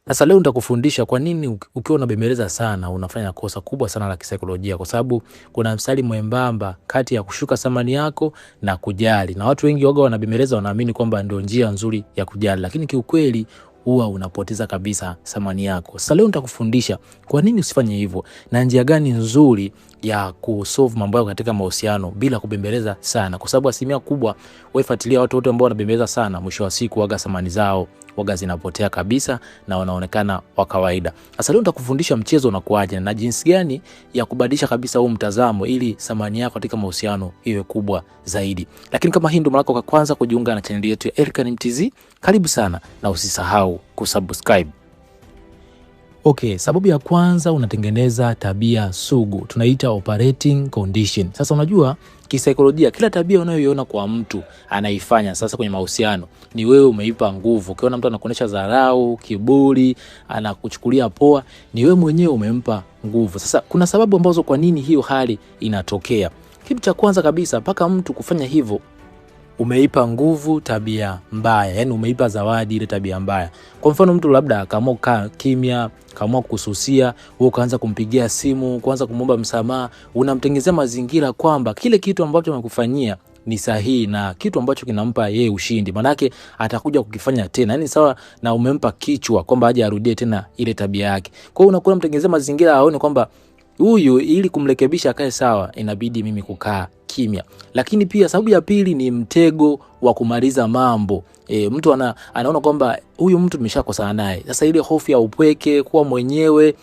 Sasa leo nitakufundisha kwa nini ukiwa unabembeleza sana unafanya kosa kubwa sana la kisaikolojia, kwa sababu kuna mstari mwembamba kati ya kushuka thamani yako na kujali. Na watu wengi waga wanabembeleza wanaamini kwamba ndio njia nzuri ya kujali, lakini kiukweli huwa unapoteza kabisa thamani yako. Sasa leo nitakufundisha kwa nini usifanye hivyo na njia gani nzuri ya kusolve mambo yako katika mahusiano bila kubembeleza sana, kwa sababu asilimia kubwa wefuatilia watu wote ambao wanabembeleza sana, mwisho wa siku waga thamani zao waga zinapotea kabisa na wanaonekana wa kawaida. Sasa leo nitakufundisha mchezo unakuaje na jinsi gani ya kubadilisha kabisa huu mtazamo ili thamani yako katika mahusiano iwe kubwa zaidi. Lakini kama hii ndio mara yako ya kwanza kujiunga na channel yetu ya Elikhan Mtz, karibu sana na usisahau kusubscribe. Okay, sababu ya kwanza, unatengeneza tabia sugu. Tunaita operating condition. Sasa unajua kisaikolojia kila tabia unayoiona kwa mtu anaifanya sasa kwenye mahusiano ni wewe umeipa nguvu. Ukiona mtu anakuonesha dharau, kiburi, anakuchukulia poa, ni wewe mwenyewe umempa nguvu. Sasa kuna sababu ambazo kwa nini hiyo hali inatokea. Kitu cha kwanza kabisa, mpaka mtu kufanya hivyo umeipa nguvu tabia mbaya, yani umeipa zawadi ile tabia mbaya. Kwa mfano mtu labda akaamua kukaa kimya, kaamua kususia, wewe ukaanza kumpigia simu, kuanza kumomba msamaha, unamtengenezea mazingira kwamba kile kitu ambacho amekufanyia ni sahihi na kitu ambacho kinampa yeye ushindi. Manake atakuja kukifanya tena. Yani sawa na umempa kichwa kwamba aje arudie tena ile tabia yake. Kwa hiyo unakuwa mtengenezea mazingira aone kwamba huyu ili kumrekebisha akae sawa inabidi mimi kukaa kimya. Lakini pia sababu ya pili ni mtego wa kumaliza mambo. Mtu anaona kwamba huyu mtu tumeshakosana naye. Sasa ile hofu ya upweke, kuwa mwenyewe,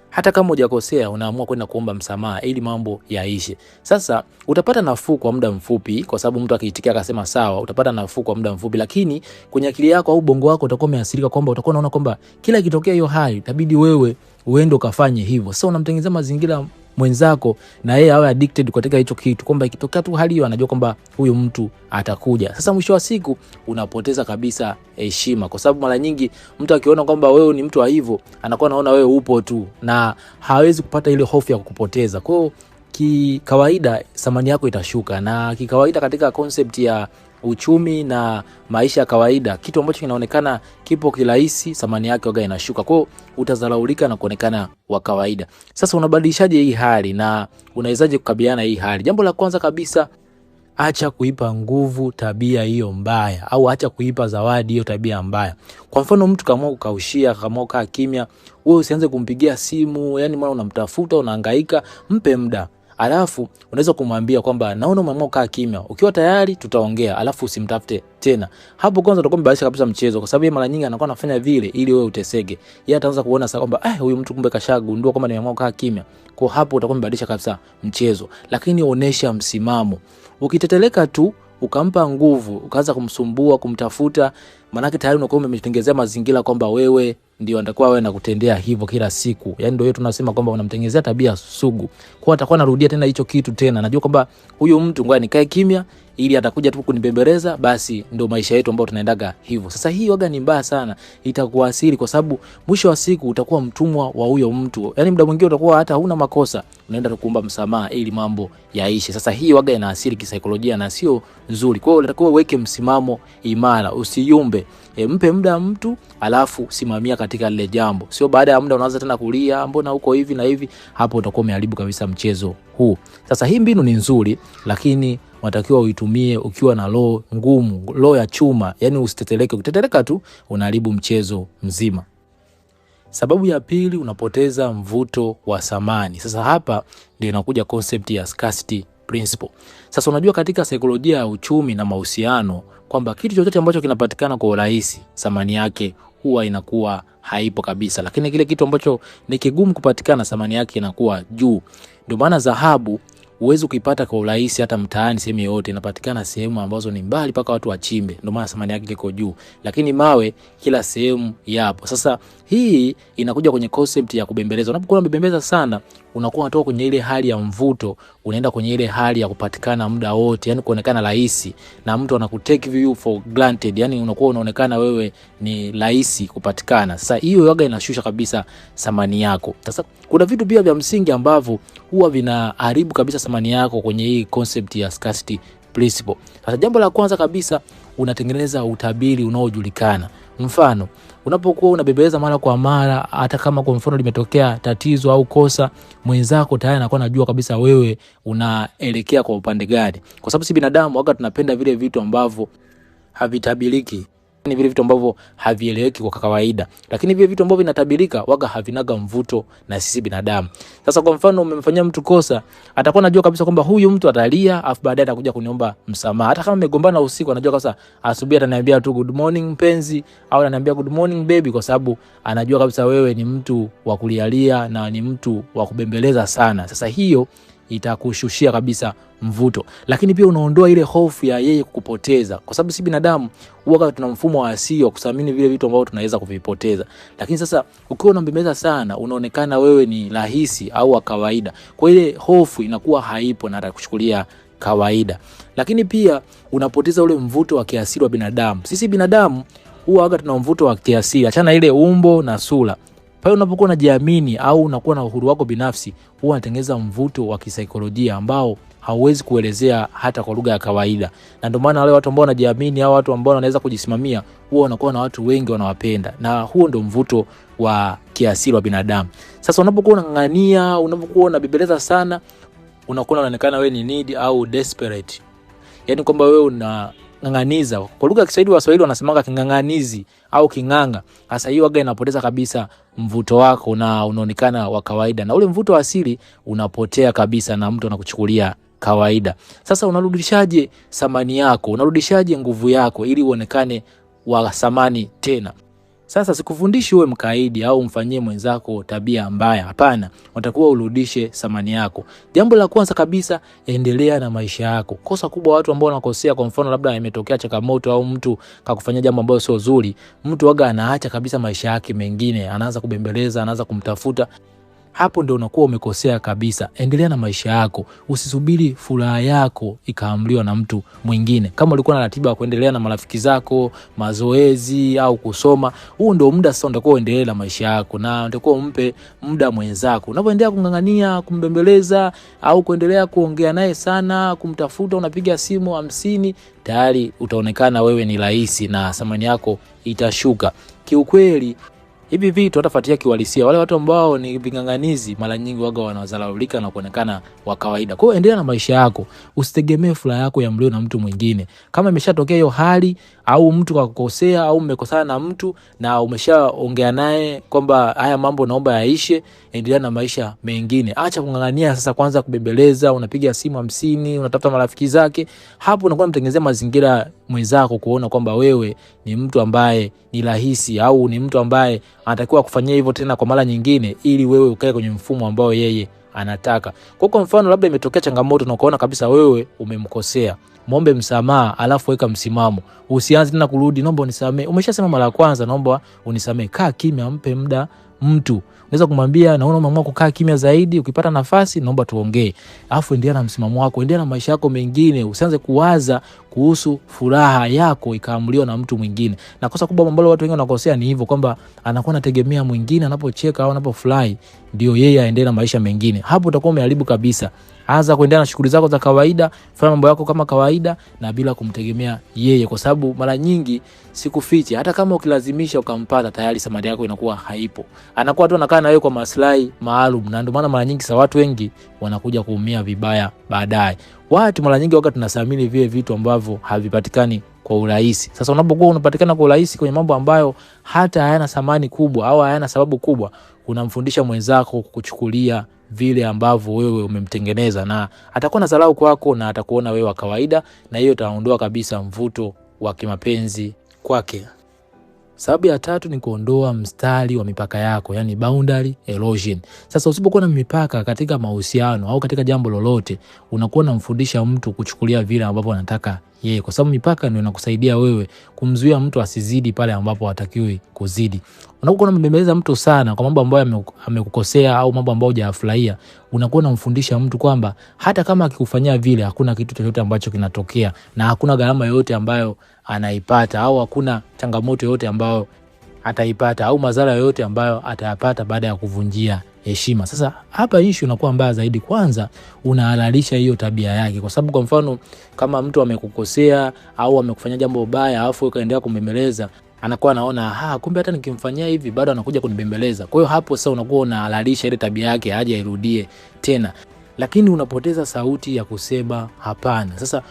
hata kama hujakosea unaamua kwenda kuomba msamaha ili mambo yaishe. Sasa utapata nafuu kwa muda mfupi, kwa sababu mtu akiitikia akasema sawa, utapata nafuu kwa muda mfupi, lakini kwenye akili yako au bongo wako utakuwa umeathirika kwamba utakuwa unaona kwamba kila ikitokea hiyo hali itabidi wewe uende ukafanye hivyo. Sasa unamtengeneza mazingira mwenzako na yeye awe addicted katika hicho kitu, kwamba ikitokea tu hali hiyo anajua kwamba huyu mtu atakuja. Sasa mwisho wa siku unapoteza kabisa heshima, kwa sababu mara nyingi mtu akiona kwamba wewe ni mtu wa hivyo anakuwa anaona wewe upo tu na hawezi kupata ile hofu ya kukupoteza. Kwa hiyo kikawaida thamani yako itashuka, na kikawaida katika concept ya uchumi na maisha ya kawaida, kitu ambacho kinaonekana kipo kirahisi thamani yake waga inashuka. Kwa hiyo utazalaulika na kuonekana wa kawaida. Sasa unabadilishaje hii hali na unawezaje kukabiliana hii hali? Jambo la kwanza kabisa, acha kuipa nguvu tabia hiyo mbaya, au acha kuipa zawadi hiyo tabia mbaya. Kwa mfano mtu kama ukaushia, kama ukaa kimya, wewe usianze kumpigia simu, yani maana unamtafuta, unahangaika, mpe muda. Alafu unaweza kumwambia kwamba naona umeamua kukaa kimya, ukiwa tayari tutaongea, alafu usimtafute tena. Hapo kwanza utakuwa mbadilisha kabisa mchezo, kwa sababu yeye mara nyingi anakuwa anafanya vile ili wewe uteseke. Yeye ataanza kuona sasa kwamba huyu mtu kumbe kashagundua kwamba nimeamua kukaa kimya. Kwa hapo utakuwa mbadilisha kabisa mchezo. Lakini onesha msimamo. Ukiteteleka tu ukampa nguvu, ukaanza kumsumbua, kumtafuta, manake tayari unakuwa umemtengenezea mazingira kwamba wewe ndio atakuwa wewe na kutendea hivyo kila siku. Yani ndio tunasema kwamba unamtengenezea tabia sugu. Kwa atakuwa anarudia tena hicho kitu tena. Najua kwamba huyu mtu ngoja nikae kimya ili atakuja tu kunibembeleza, basi ndio maisha yetu ambao tunaendaga hivyo. Sasa hii waga ni mbaya sana, itakuathiri kwa sababu mwisho wa siku utakuwa mtumwa wa huyo mtu. Yani muda mwingine utakuwa hata huna makosa, unaenda kuomba msamaha ili mambo yaishe. Sasa hii waga inaathiri kisaikolojia na sio nzuri. Kwa hiyo unatakiwa uweke msimamo imara, usiyumbe. Mpe muda mtu, alafu simamia katika lile jambo. Sio baada ya muda unaanza tena kulia, mbona uko hivi na hivi. Hapo utakuwa umeharibu kabisa mchezo huu. Sasa hii mbinu ni nzuri, lakini unatakiwa uitumie ukiwa na roho ngumu, roho ya chuma, yani usiteteleke. Ukiteteleka tu unaharibu mchezo mzima. Sababu ya pili, unapoteza mvuto wa thamani. Sasa hapa ndio inakuja concept ya scarcity principle. Sasa unajua katika saikolojia ya uchumi na mahusiano kwamba kitu chochote ambacho kinapatikana kwa urahisi thamani yake huwa inakuwa haipo kabisa, lakini kile kitu ambacho ni kigumu kupatikana thamani yake inakuwa juu. Ndio maana dhahabu uwezo kuipata kwa urahisi hata mtaani sehemu yote, inapatikana sehemu ambazo ni mbali paka watu wachimbe, ndio maana thamani yake iko juu. Lakini mawe kila sehemu yapo. Sasa hii inakuja kwenye concept ya kubembeleza. Unapokuwa unabembeleza sana, unakuwa unatoka kwenye ile hali ya mvuto, unaenda kwenye ile hali ya kupatikana muda wote, yani kuonekana rahisi, na mtu anakutake view for granted, yani unakuwa unaonekana wewe ni rahisi kupatikana. Sasa hiyo yoga inashusha kabisa thamani yako. Sasa kuna vitu pia vya msingi ambavyo huwa vinaharibu kabisa thamani yako kwenye hii concept ya scarcity principle. Sasa jambo la kwanza kabisa, unatengeneza utabiri unaojulikana. Mfano, unapokuwa unabembeleza mara kwa mara, hata kama kwa mfano limetokea tatizo au kosa, mwenzako tayari anakuwa anajua kabisa wewe unaelekea kwa upande gani. Kwa sababu si binadamu waga tunapenda vile vitu ambavyo havitabiriki. Ni vile vitu ambavyo havieleweki kwa kawaida. Lakini vile vitu ambavyo vinatabirika waga havinaga mvuto na sisi binadamu. Sasa kwa mfano umemfanyia mtu kosa, atakuwa anajua kabisa kwamba huyu mtu atalia afu baadaye atakuja kuniomba msamaha. Hata kama mmegombana usiku, anajua kabisa asubuhi ataniambia tu good morning mpenzi au ananiambia good morning baby, kwa sababu anajua kabisa wewe ni mtu wa kulialia na ni mtu wa kubembeleza sana. Sasa hiyo itakushushia kabisa mvuto. Lakini pia unaondoa ile hofu ya yeye kukupoteza, kwa sababu si binadamu huwa tuna mfumo wa asili wa kusamini vile vitu ambavyo tunaweza kuvipoteza. Lakini sasa ukiwa unambembeleza sana, unaonekana wewe ni rahisi au wa kawaida, kwa ile hofu inakuwa haipo na atakuchukulia kawaida. Lakini pia unapoteza ule mvuto wa kiasili wa binadamu. Sisi binadamu huwa tuna mvuto wa kiasili, achana ile umbo na sura. Pale unapokuwa unajiamini au unakuwa na uhuru wako binafsi, huwa unatengeneza mvuto wa kisaikolojia ambao hauwezi kuelezea hata kwa lugha ya kawaida. Na ndio maana wale watu ambao wanajiamini au watu ambao wanaweza kujisimamia, huwa wanakuwa na watu wengi wanawapenda. Na huo ndio mvuto wa kiasili wa binadamu. Sasa unapokuwa unang'ang'ania, unapokuwa unabembeleza sana, unakuwa unaonekana wewe ni need au desperate. Yaani kwamba wewe unang'ang'aniza. Kwa lugha ya Kiswahili Waswahili wanasemaga king'ang'anizi au king'anga. Sasa hiyo waga inapoteza kabisa mvuto wako na unaonekana wa kawaida, na ule mvuto wa asili unapotea kabisa na mtu anakuchukulia kawaida. Sasa unarudishaje thamani yako? Unarudishaje nguvu yako ili uonekane wa thamani tena? Sasa sikufundishi uwe mkaidi au mfanyie mwenzako tabia mbaya. Hapana, unatakiwa urudishe thamani yako. Jambo la kwanza kabisa, endelea na maisha yako. Kosa kubwa watu ambao wanakosea, kwa mfano labda imetokea changamoto au mtu kakufanyia jambo ambalo sio zuri, mtu waga anaacha kabisa maisha yake mengine, anaanza kubembeleza, anaanza kumtafuta. Hapo ndio unakuwa umekosea kabisa. Endelea na maisha yako. Usisubiri furaha yako ikaamliwa na mtu mwingine. Kama ulikuwa na ratiba ya kuendelea na marafiki zako, mazoezi au kusoma, huo ndio muda sasa unatakiwa uendelee na maisha yako, na unatakiwa umpe muda mwenzako. Unapoendelea kungangania, kumbembeleza au kuendelea kuongea naye sana, kumtafuta, unapiga simu 50, tayari utaonekana wewe ni rahisi na thamani yako itashuka. Kiukweli hivi vitu watafuatia kiuhalisia. Wale watu ambao ni vinganganizi mara nyingi waga wanazalaulika na kuonekana wa kawaida. Kwa hiyo endelea na maisha yako. Usitegemee furaha yako ya mlio na mtu mwingine. Kama imeshatokea hiyo hali au mtu kakukosea au mmekosana na mtu na umeshaongea naye kwamba haya mambo naomba yaishe, endelea na maisha mengine. Acha kungangania sasa kwanza kubembeleza, unapiga simu 50, unatafuta marafiki zake. Hapo unakuwa mtengenezea mazingira mwenzako kuona kwamba wewe ni mtu ambaye ni rahisi au ni mtu ambaye anatakiwa kufanyia hivyo tena kwa mara nyingine ili wewe ukae kwenye mfumo ambao yeye anataka. Kwa mfano labda imetokea changamoto na ukaona kabisa wewe umemkosea, muombe msamaha, alafu weka msimamo. Usianze tena kurudi naomba unisamee. Umeshasema mara ya kwanza naomba unisamee. Kaa kimya, mpe muda mtu. Unaweza kumwambia naona umeamua kukaa kimya zaidi, ukipata nafasi naomba tuongee. Alafu endelea na msimamo wako, endelea na maisha yako mengine. Usianze kuwaza kuhusu furaha yako ikaamuliwa na mtu mwingine. Na kosa kubwa ambalo watu wengi wanakosea ni hivyo, kwamba anakuwa anategemea mwingine anapocheka au anapofurahi ndio yeye aendelee na maisha mengine. Hapo utakuwa umeharibu kabisa. Anza kuendelea na shughuli zako za kawaida, fanya mambo yako kama kawaida na bila kumtegemea yeye, kwa sababu mara nyingi sikufiche, hata kama ukilazimisha ukampata, tayari thamani yako inakuwa haipo. Anakuwa tu anakaa na wewe kwa maslahi maalum, na ndio maana mara nyingi watu wengi wanakuja kuumia vibaya baadaye. Watu mara nyingi wakati tunathamini vile vitu ambavyo havipatikani kwa urahisi. Sasa unapokuwa unapatikana kwa urahisi kwenye mambo ambayo hata hayana thamani kubwa au hayana sababu kubwa, unamfundisha mwenzako kukuchukulia vile ambavyo wewe umemtengeneza, na atakuwa na dharau kwako na atakuona wewe wa kawaida, na hiyo itaondoa kabisa mvuto wa kimapenzi kwake. Sababu ya tatu ni kuondoa mstari wa mipaka yako, yani boundary erosion. Sasa usipokuwa na mipaka katika mahusiano au katika jambo lolote, unakuwa unamfundisha mtu kuchukulia vile ambavyo anataka yeye, kwa sababu mipaka ndio inakusaidia wewe kumzuia mtu asizidi pale ambapo hatakiwi kuzidi. Unapokuwa unambembeleza mtu sana kwa mambo ambayo amekukosea au mambo ambayo hujafurahia, unakuwa unamfundisha mtu kwamba hata kama akikufanyia vile, hakuna kitu chochote ambacho kinatokea na hakuna gharama yoyote ambayo anaipata, au hakuna changamoto yoyote ambayo ataipata, au madhara yoyote ambayo atayapata baada ya kuvunjia heshima. Sasa hapa issue inakuwa mbaya zaidi. Kwanza unahalalisha hiyo tabia yake, kwa sababu kwa mfano kama mtu amekukosea au amekufanyia jambo baya alafu ukaendelea kumbembeleza, anakuwa anaona kumbe hata nikimfanyia hivi bado anakuja kunibembeleza. Kwa hiyo hapo sasa unakuwa unahalalisha ile tabia yake aje irudie tena, lakini unapoteza sauti ya kusema hapana. Sasa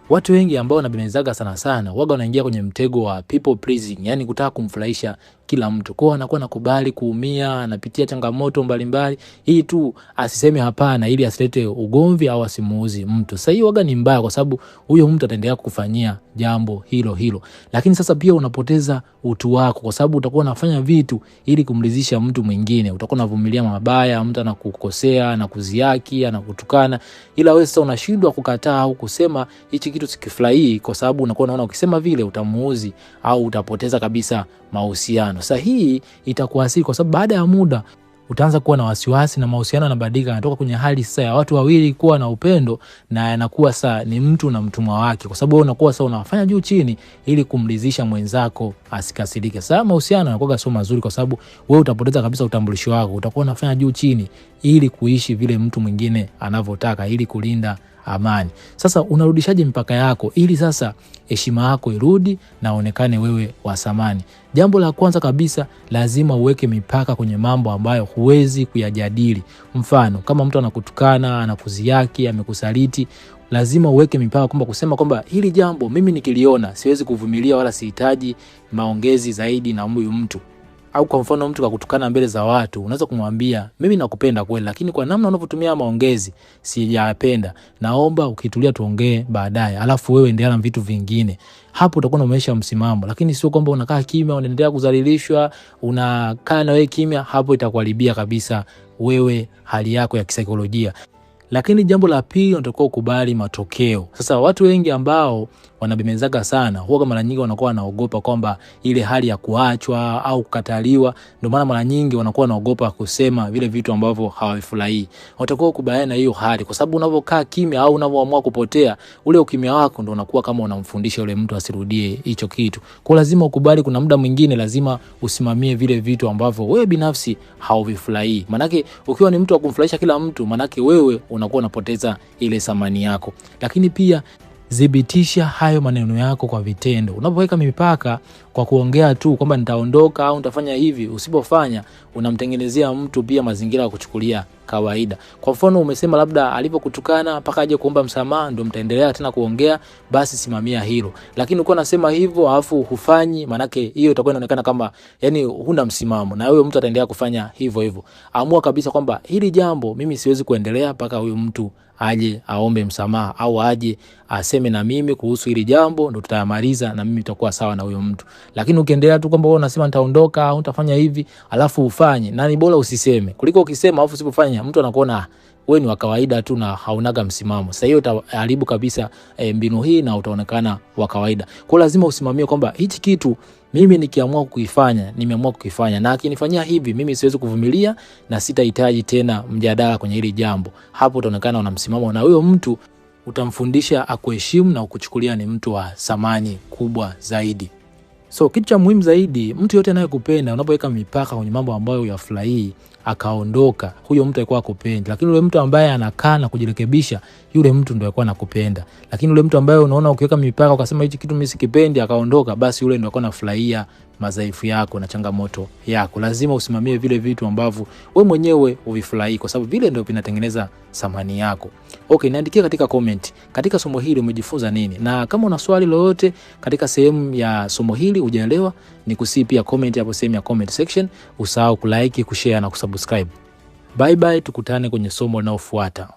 watu wengi ambao wanabembelezaga sana waga wanaingia kwenye mtego wa people pleasing, yani kutaka kumfurahisha kila mtu. Kwa hiyo anakuwa nakubali kuumia, anapitia changamoto mbalimbali hii tu asiseme hapana ili asilete ugomvi au asimuuzi mtu. Sasa hiyo waga ni mbaya, kwa sababu huyo mtu ataendelea kukufanyia jambo hilo. Lakini sasa pia unapoteza utu wako, kwa sababu utakuwa unafanya vitu ili kumridhisha mtu mwingine. Utakuwa unavumilia mabaya, mtu anakukosea, anakuziaki, anakutukana, ila wewe sasa unashindwa kukataa au kusema hichi kitu sikifurahii, kwa sababu unakuwa unaona ukisema vile utamuuzi au utapoteza kabisa mahusiano. Sasa hii itakuathiri, kwa sababu baada ya muda utaanza kuwa na wasiwasi na mahusiano yanabadilika, yanatoka kwenye hali sasa ya watu wawili kuwa na upendo na yanakuwa sasa ni mtu na mtumwa wake, kwa sababu wewe unakuwa sasa unafanya juu chini ili kumridhisha mwenzako asikasirike. Sasa mahusiano yanakuwa sio mazuri, kwa sababu wewe utapoteza kabisa utambulisho wako. Utakuwa unafanya juu chini ili kuishi vile mtu mwingine anavyotaka, ili kulinda amani. Sasa unarudishaje mipaka yako ili sasa heshima yako irudi na onekane wewe wa thamani? Jambo la kwanza kabisa, lazima uweke mipaka kwenye mambo ambayo huwezi kuyajadili. Mfano, kama mtu anakutukana, anakuziaki, amekusaliti, lazima uweke mipaka kwamba kusema kwamba hili jambo mimi nikiliona siwezi kuvumilia wala sihitaji maongezi zaidi na huyu mtu. Au kwa mfano mtu kakutukana mbele za watu, unaweza kumwambia mimi nakupenda kweli, lakini kwa namna unavyotumia maongezi sijapenda, naomba ukitulia tuongee baadaye, alafu wewe endelea na vitu vingine. Hapo utakuwa umeisha msimamo. Lakini sio kwamba unakaa kimya, unaendelea kudhalilishwa, unakaa na wewe kimya. Hapo itakuharibia kabisa wewe hali yako ya kisaikolojia. Lakini jambo la pili, unatakiwa ukubali matokeo. Sasa watu wengi ambao wanabemezaga sana, huwa mara nyingi wanakuwa wanaogopa kwamba ile hali ya kuachwa au kukataliwa, ndio maana mara nyingi wanakuwa wanaogopa kusema vile vitu ambavyo hawafurahii. Unatakiwa ukubaliane na hiyo hali, kwa sababu unavokaa kimya au unavoamua kupotea, ule ukimya wako ndio unakuwa kama unamfundisha yule mtu asirudie hicho kitu. Kwa lazima ukubali kuna muda mwingine lazima usimamie vile vitu ambavyo wewe binafsi hauvifurahii. Manake ukiwa ni mtu wa kumfurahisha kila mtu, manake wewe unakuwa unapoteza ile thamani yako. Lakini pia thibitisha hayo maneno yako kwa vitendo. Unapoweka mipaka kwa kuongea tu kwamba nitaondoka au nitafanya hivi, usipofanya unamtengenezea mtu pia mazingira ya kuchukulia kawaida. Kwa mfano umesema labda alipokutukana mpaka aje kuomba msamaha ndio mtaendelea tena kuongea, basi simamia hilo. Lakini uko unasema hivyo alafu hufanyi, manake hiyo itakuwa inaonekana kama yani huna msimamo, na huyo mtu ataendelea kufanya hivyo. Amua kabisa kwamba hili jambo mimi siwezi kuendelea mpaka huyo mtu aje aombe msamaha au aje aseme na mimi kuhusu hili jambo, ndio tutayamaliza na mimi nitakuwa sawa na huyo mtu. Lakini ukiendelea tu kwamba wewe unasema nitaondoka au nitafanya hivi alafu ufanye, nani bora usiseme kuliko ukisema alafu usipofanya, mtu anakuona wewe ni wa kawaida tu na haunaga msimamo. Sasa hiyo utaharibu kabisa mbinu hii na utaonekana wa kawaida. Kwa lazima usimamie kwamba hichi kitu mimi nikiamua kukifanya, nimeamua kukifanya, na akinifanyia hivi mimi siwezi kuvumilia na sitahitaji tena mjadala kwenye hili jambo. Hapo utaonekana una msimamo na huyo mtu utamfundisha akuheshimu na ukuchukulia ni mtu wa thamani kubwa zaidi. So kitu cha muhimu zaidi, mtu yote anayekupenda, unapoweka mipaka kwenye mambo ambayo huyafurahii akaondoka, huyo mtu alikuwa akupendi. Lakini yule mtu ambaye anakaa na kujirekebisha, yule mtu ndio alikuwa anakupenda. Lakini yule mtu ambaye unaona ukiweka mipaka ukasema hichi kitu mimi sikipendi akaondoka, basi yule ndio alikuwa anafurahia madhaifu yako na changamoto yako. Lazima usimamie vile vitu ambavyo wewe mwenyewe uvifurahii, kwa sababu vile ndio vinatengeneza thamani yako. Okay, niandikie katika comment katika somo hili umejifunza nini, na kama una swali lolote katika sehemu ya somo hili hujaelewa, nikusii pia comment hapo sehemu ya comment section. Usahau kulike, kushare na kusubscribe. Bye bye, tukutane kwenye somo linalofuata.